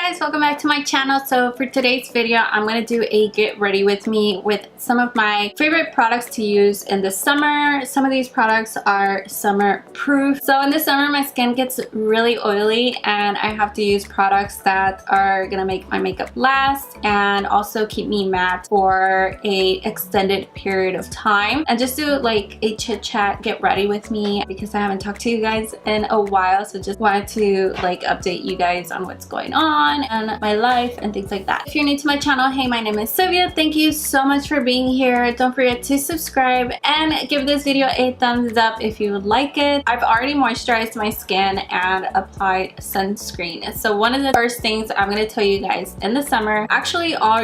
guys, welcome back to my channel. So for today's video, I'm going to do a get ready with me with some of my favorite products to use in the summer. Some of these products are summer proof. So in the summer, my skin gets really oily and I have to use products that are going to make my makeup last and also keep me matte for a extended period of time, and just do like a chit chat get ready with me because I haven't talked to you guys in a while. So just wanted to like update you guys on what's going on and my life and things like that. If you're new to my channel, hey, my name is Sylvia. Thank you so much for being here. Don't forget to subscribe and give this video a thumbs up if you would like it. I've already moisturized my skin and applied sunscreen. So one of the first things I'm going to tell you guys, in the summer, actually all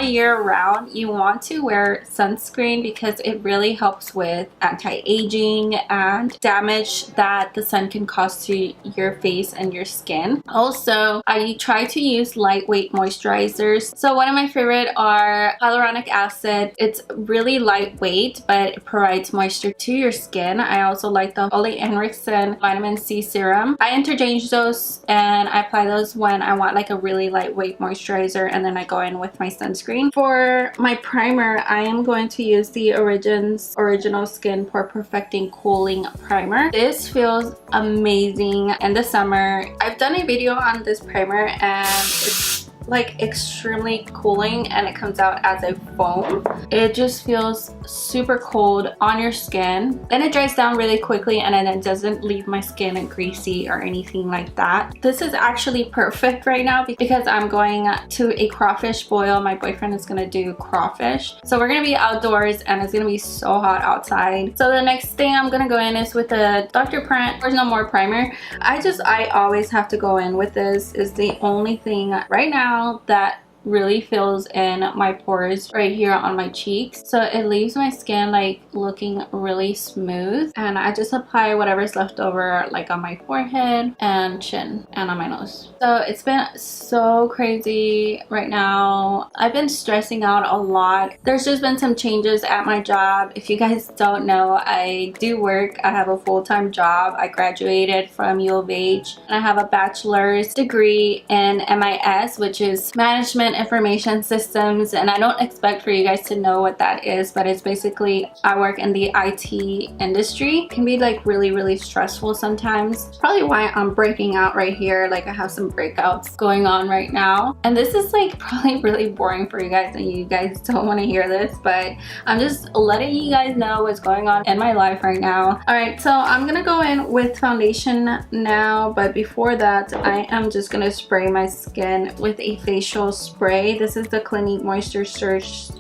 year round, you want to wear sunscreen because it really helps with anti-aging and damage that the sun can cause to your face and your skin. Also, I try to use lightweight moisturizers. So one of my favorite are hyaluronic acid. It's really lightweight, but it provides moisture to your skin. I also like the Ole Henriksen vitamin C serum. I interchange those and I apply those when I want like a really lightweight moisturizer, and then I go in with my sunscreen. For my primer, I am going to use the Original Skin Pore Perfecting Cooling Primer. This feels amazing in the summer. I've done a video on this primer and it's like extremely cooling and it comes out as a foam. It just feels super cold on your skin. Then it dries down really quickly and then it doesn't leave my skin greasy or anything like that. This is actually perfect right now because I'm going to a crawfish boil. My boyfriend is gonna do crawfish. So we're gonna be outdoors and it's gonna be so hot outside. So the next thing I'm gonna go in is with the Dr. Brandt There's No More primer. I always have to go in with this. Is the only thing right now that really fills in my pores right here on my cheeks, so it leaves my skin like looking really smooth, and I just apply whatever's left over like on my forehead and chin and on my nose. So it's been so crazy right now. I've been stressing out a lot. There's just been some changes at my job. If you guys don't know, I do work. I have a full-time job. I graduated from U of H and I have a bachelor's degree in MIS, which is Management Information Systems, and I don't expect for you guys to know what that is, but it's basically, I work in the IT industry. It can be like really stressful sometimes. Probably why I'm breaking out right here. Like I have some breakouts going on right now, and this is like probably really boring for you guys and you guys don't want to hear this, but I'm just letting you guys know what's going on in my life right now. Alright, so I'm gonna go in with foundation now, but before that I am just gonna spray my skin with a facial spray. This is the Clinique Moisture Surge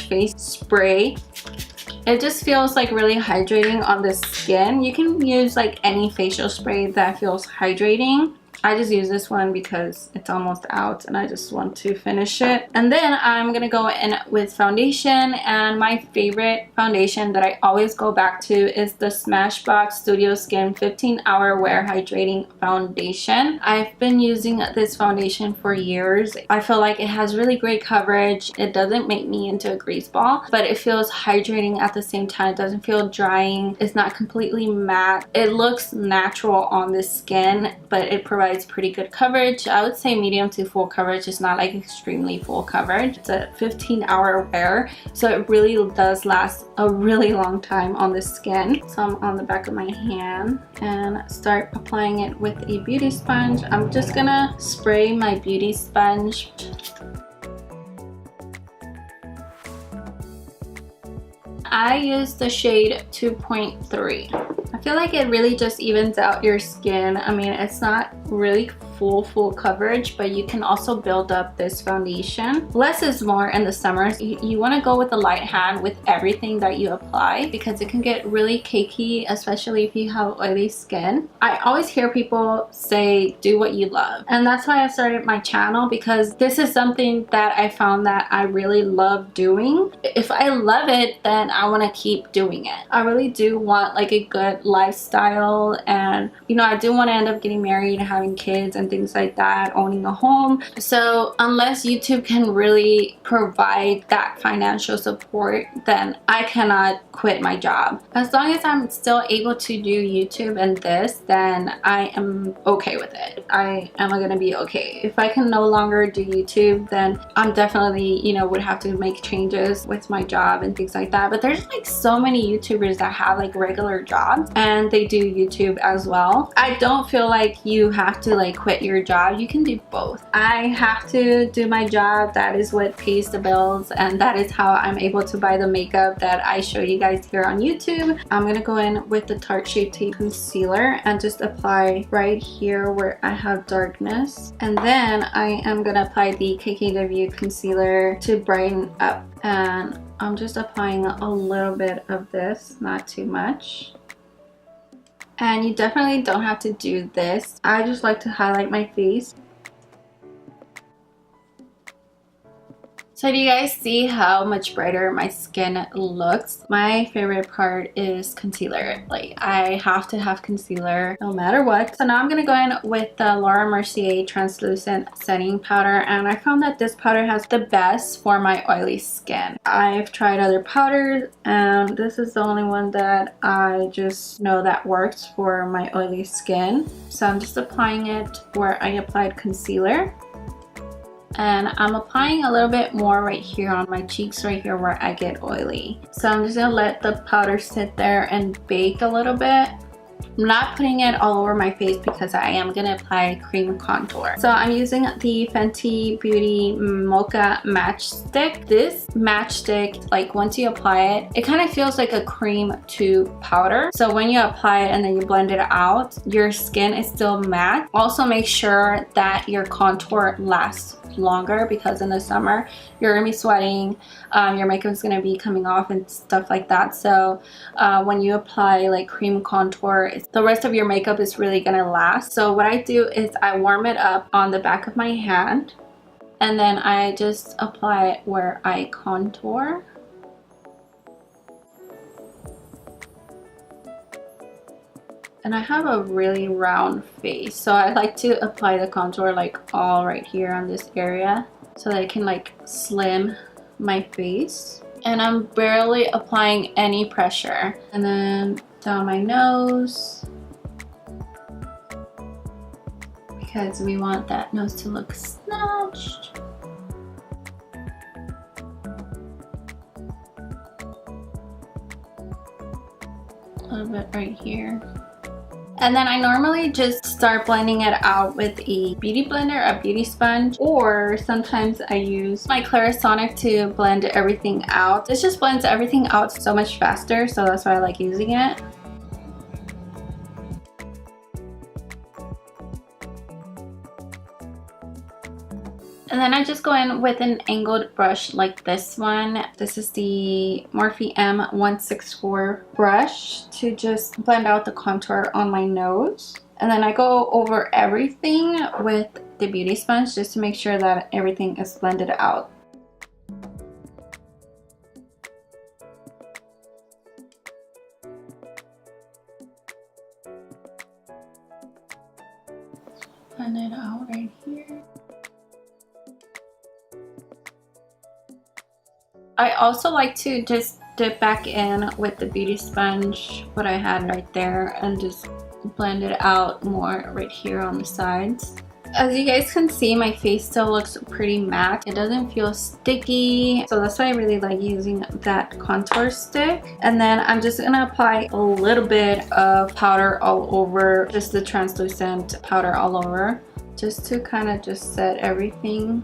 Face Spray. It just feels like really hydrating on the skin. You can use like any facial spray that feels hydrating. I just use this one because it's almost out and I just want to finish it. And then I'm gonna go in with foundation, and my favorite foundation that I always go back to is the Smashbox Studio Skin 15-Hour Wear Hydrating Foundation. I've been using this foundation for years. I feel like it has really great coverage. It doesn't make me into a grease ball, but it feels hydrating at the same time. It doesn't feel drying. It's not completely matte. It looks natural on the skin, but it provides pretty good coverage. I would say medium to full coverage. It's not like extremely full coverage. It's a 15-hour wear, so it really does last a really long time on the skin. So I'm on the back of my hand and start applying it with a beauty sponge. I'm just gonna spray my beauty sponge. I use the shade 2.3. I feel like it really just evens out your skin. I mean, it's not really full coverage, but you can also build up this foundation. Less is more in the summer. You want to go with a light hand with everything that you apply because it can get really cakey, especially if you have oily skin. I always hear people say do what you love, and that's why I started my channel, because this is something that I found that I really love doing. If I love it, then I want to keep doing it. I really do want like a good good lifestyle, and you know, I do want to end up getting married and having kids and things like that, owning a home. So unless YouTube can really provide that financial support, then I cannot quit my job. As long as I'm still able to do YouTube and this, then I am okay with it. I am gonna be okay. If I can no longer do YouTube, then I'm definitely, you know, would have to make changes with my job and things like that. But there's like so many YouTubers that have like regular jobs and they do YouTube as well. I don't feel like you have to like quit your job. You can do both. I have to do my job. That is what pays the bills, and that is how I'm able to buy the makeup that I show you guys here on YouTube. I'm gonna go in with the Tarte Shape Tape concealer and just apply right here where I have darkness, and then I am gonna apply the KKW concealer to brighten up, and I'm just applying a little bit of this, not too much. And you definitely don't have to do this. I just like to highlight my face. So do you guys see how much brighter my skin looks? My favorite part is concealer. Like, I have to have concealer no matter what. So now I'm gonna go in with the Laura Mercier translucent setting powder, and I found that this powder has the best for my oily skin. I've tried other powders and this is the only one that I just know that works for my oily skin. So I'm just applying it where I applied concealer. And I'm applying a little bit more right here on my cheeks, right here where I get oily. So I'm just gonna let the powder sit there and bake a little bit. I'm not putting it all over my face because I am gonna apply cream contour. So I'm using the Fenty Beauty Mocha Matchstick. This matchstick, like once you apply it, it kind of feels like a cream to powder. So when you apply it and then you blend it out, your skin is still matte. Also make sure that your contour lasts longer, because in the summer you're gonna be sweating, your makeup is gonna be coming off and stuff like that. So when you apply like cream contour, the rest of your makeup is really gonna last. So what I do is I warm it up on the back of my hand, and then I just apply it where I contour. And I have a really round face, so I like to apply the contour like all right here on this area so that I can like slim my face. And I'm barely applying any pressure. And then down my nose, because we want that nose to look snatched. A little bit right here. And then I normally just start blending it out with a beauty blender, a beauty sponge, or sometimes I use my Clarisonic to blend everything out. This just blends everything out so much faster, so that's why I like using it. And then I just go in with an angled brush like this one. This is the Morphe M164 brush to just blend out the contour on my nose. And then I go over everything with the beauty sponge just to make sure that everything is blended out. Blend it out right here. I also like to just dip back in with the beauty sponge, what I had right there, and just blend it out more right here on the sides. As you guys can see, my face still looks pretty matte. It doesn't feel sticky, so that's why I really like using that contour stick. And then I'm just gonna apply a little bit of powder all over, just the translucent powder all over, just to kind of just set everything.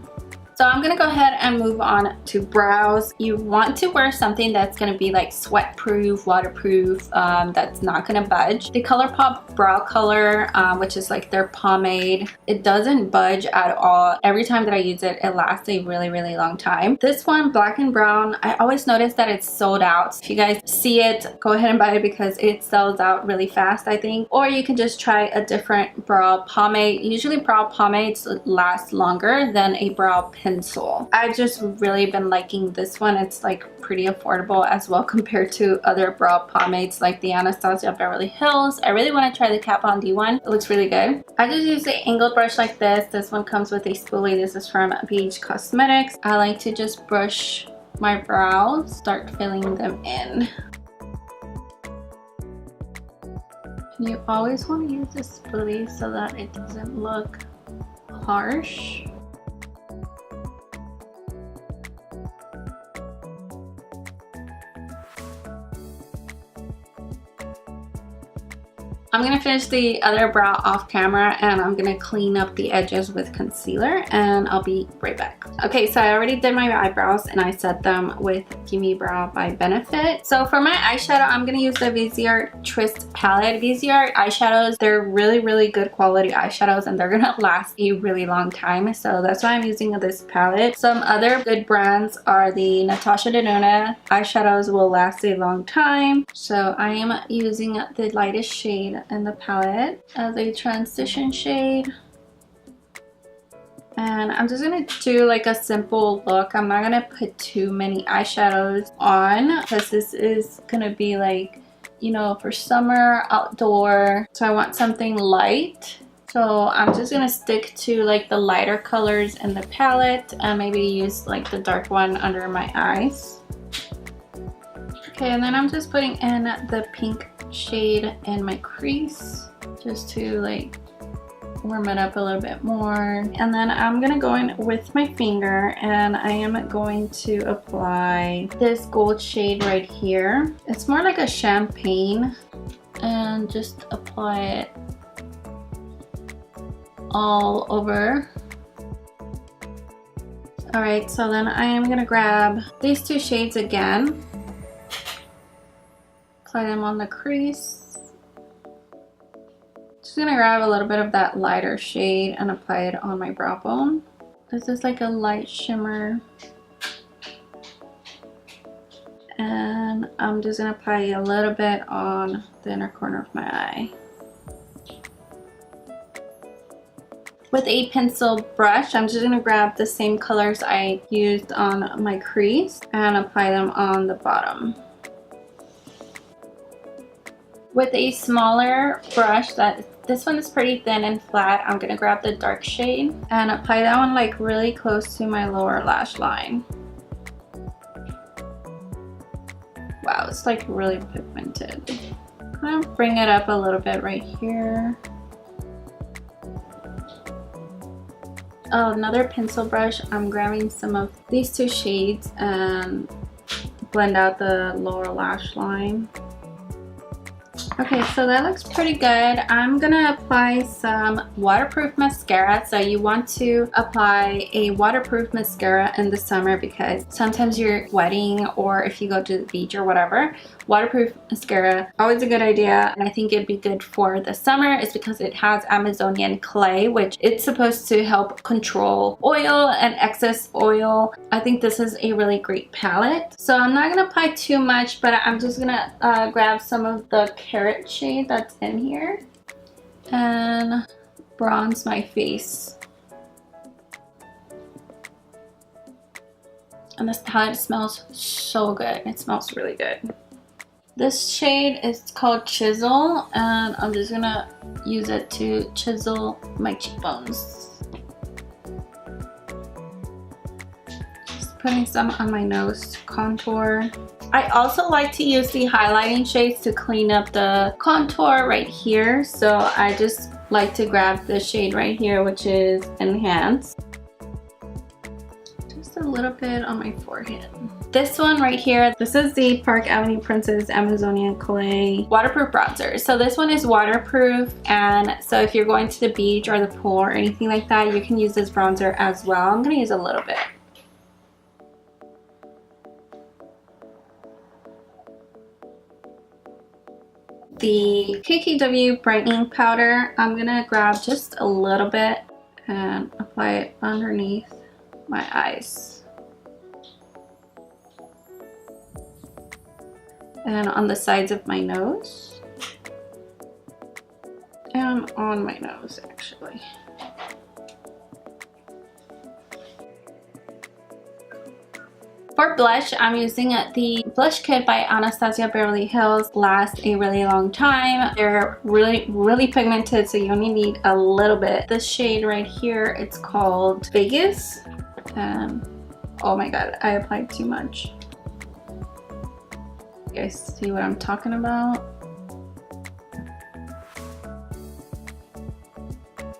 So I'm gonna go ahead and move on to brows. You want to wear something that's gonna be like sweat proof, waterproof, that's not gonna budge. The ColourPop brow color, which is like their pomade, it doesn't budge at all. Every time that I use it, it lasts a really, really long time. This one, Black and Brown, I always notice that it's sold out. If you guys see it, go ahead and buy it because it sells out really fast, I think. Or you can just try a different brow pomade. Usually brow pomades last longer than a brow pencil. pencil. I've just really been liking this one. It's like pretty affordable as well compared to other brow pomades like the Anastasia Beverly Hills. I really want to try the Kat Von D one. It looks really good. I just use the angled brush like this. This one comes with a spoolie. This is from BH Cosmetics. I like to just brush my brows, start filling them in. You always want to use this spoolie so that it doesn't look harsh. I'm gonna finish the other brow off camera and I'm gonna clean up the edges with concealer and I'll be right back. Okay, so I already did my eyebrows and I set them with Gimme Brow by Benefit. So for my eyeshadow, I'm gonna use the VZ Twist palette. VZ eyeshadows, they're really good quality eyeshadows and they're gonna last a really long time. So that's why I'm using this palette. Some other good brands are the Natasha Denona eyeshadows, will last a long time. So I am using the lightest shade in the palette as a transition shade, and I'm just gonna do like a simple look. I'm not gonna put too many eyeshadows on because this is gonna be like, you know, for summer, outdoor, so I want something light. So I'm just gonna stick to like the lighter colors in the palette and maybe use like the dark one under my eyes. Okay, and then I'm just putting in the pink shade in my crease just to like warm it up a little bit more. And then I'm gonna go in with my finger and I am going to apply this gold shade right here. It's more like a champagne, and just apply it all over. Alright, so then I am gonna grab these two shades again. Apply them on the crease. Just gonna grab a little bit of that lighter shade and apply it on my brow bone. This is like a light shimmer. And I'm just gonna apply a little bit on the inner corner of my eye. With a pencil brush, I'm just gonna grab the same colors I used on my crease and apply them on the bottom. With a smaller brush, this one is pretty thin and flat, I'm gonna grab the dark shade and apply that one like really close to my lower lash line. Wow, it's like really pigmented. I'm gonna bring it up a little bit right here. Oh, another pencil brush, I'm grabbing some of these two shades and blend out the lower lash line. Okay, so that looks pretty good. I'm gonna apply some waterproof mascara. So you want to apply a waterproof mascara in the summer because sometimes you're sweating, or if you go to the beach or whatever. Waterproof mascara, always a good idea, and I think it'd be good for the summer is because it has Amazonian clay, which it's supposed to help control oil and excess oil. I think this is a really great palette. So I'm not gonna apply too much, but I'm just gonna grab some of the carrot shade that's in here and bronze my face. And this palette smells so good. It smells really good. This shade is called Chisel, and I'm just gonna use it to chisel my cheekbones. Just putting some on my nose to contour. I also like to use the highlighting shades to clean up the contour right here. So I just like to grab the shade right here, which is Enhance. Just a little bit on my forehead. This one right here, this is the Park Avenue Princess Amazonian Clay Waterproof Bronzer. So this one is waterproof, and so if you're going to the beach or the pool or anything like that, you can use this bronzer as well. I'm gonna use a little bit. The KKW brightening powder, I'm gonna grab just a little bit and apply it underneath my eyes. And on the sides of my nose. And on my nose, actually. For blush, I'm using the blush kit by Anastasia Beverly Hills. Lasts a really long time. They're really pigmented, so you only need a little bit. This shade right here, it's called Vegas. Oh my god, I applied too much. You guys see what I'm talking about?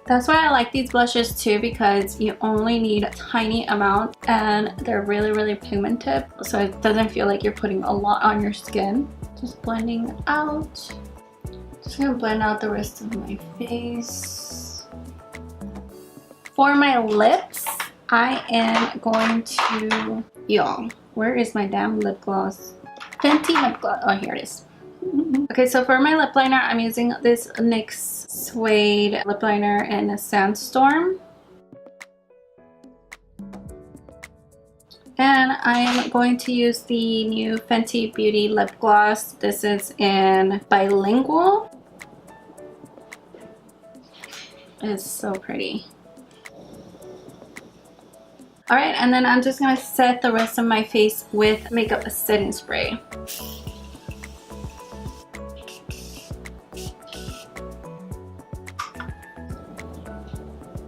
That's why I like these blushes too, because you only need a tiny amount and they're really pigmented, so it doesn't feel like you're putting a lot on your skin. Just blending out. Just gonna blend out the rest of my face. For my lips, I am going to, y'all, where is my damn lip gloss? Fenty lip gloss. Oh, here it is. Okay, so for my lip liner, I'm using this NYX Suede lip liner in a Sandstorm. And I'm going to use the new Fenty Beauty lip gloss. This is in Bilingual. It's so pretty. Alright, and then I'm just going to set the rest of my face with makeup setting spray.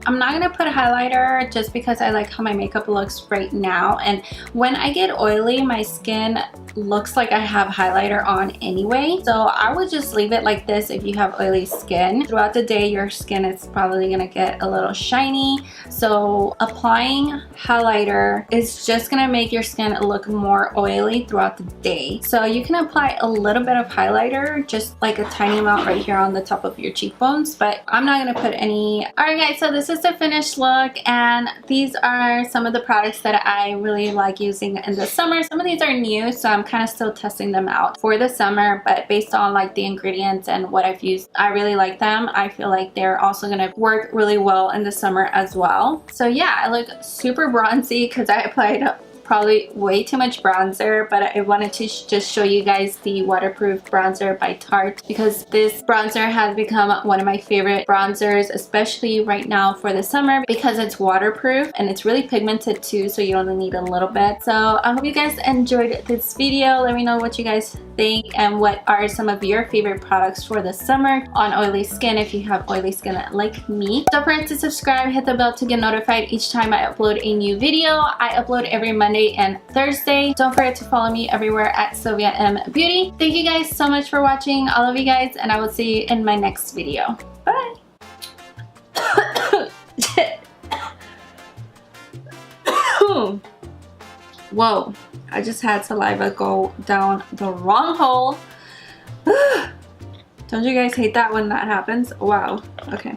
I'm not gonna put a highlighter just because I like how my makeup looks right now, and when I get oily, my skin looks like I have highlighter on anyway, so I would just leave it like this. If you have oily skin throughout the day, your skin is probably gonna get a little shiny, so applying highlighter is just gonna make your skin look more oily throughout the day. So you can apply a little bit of highlighter, just like a tiny amount right here on the top of your cheekbones, but I'm not gonna put any. Alright guys, so this is the finished look, and these are some of the products that I really like using in the summer. Some of these are new, so I'm kind of still testing them out for the summer, but based on like the ingredients and what I've used, I really like them. I feel like they're also gonna work really well in the summer as well. So yeah, I look super bronzy because I applied probably way too much bronzer, but I wanted to just show you guys the waterproof bronzer by Tarte, because this bronzer has become one of my favorite bronzers, especially right now for the summer, because it's waterproof and it's really pigmented too, so you only need a little bit. So I hope you guys enjoyed this video. Let me know what you guys think and what are some of your favorite products for the summer on oily skin, if you have oily skin like me. Don't forget to subscribe, hit the bell to get notified each time I upload a new video. I upload every Monday and Thursday. Don't forget to follow me everywhere at SilviaMBeauty. Thank you guys so much for watching, all of you guys, and I will see you in my next video. Bye! Whoa, I just had saliva go down the wrong hole. Don't you guys hate that when that happens? Wow, okay.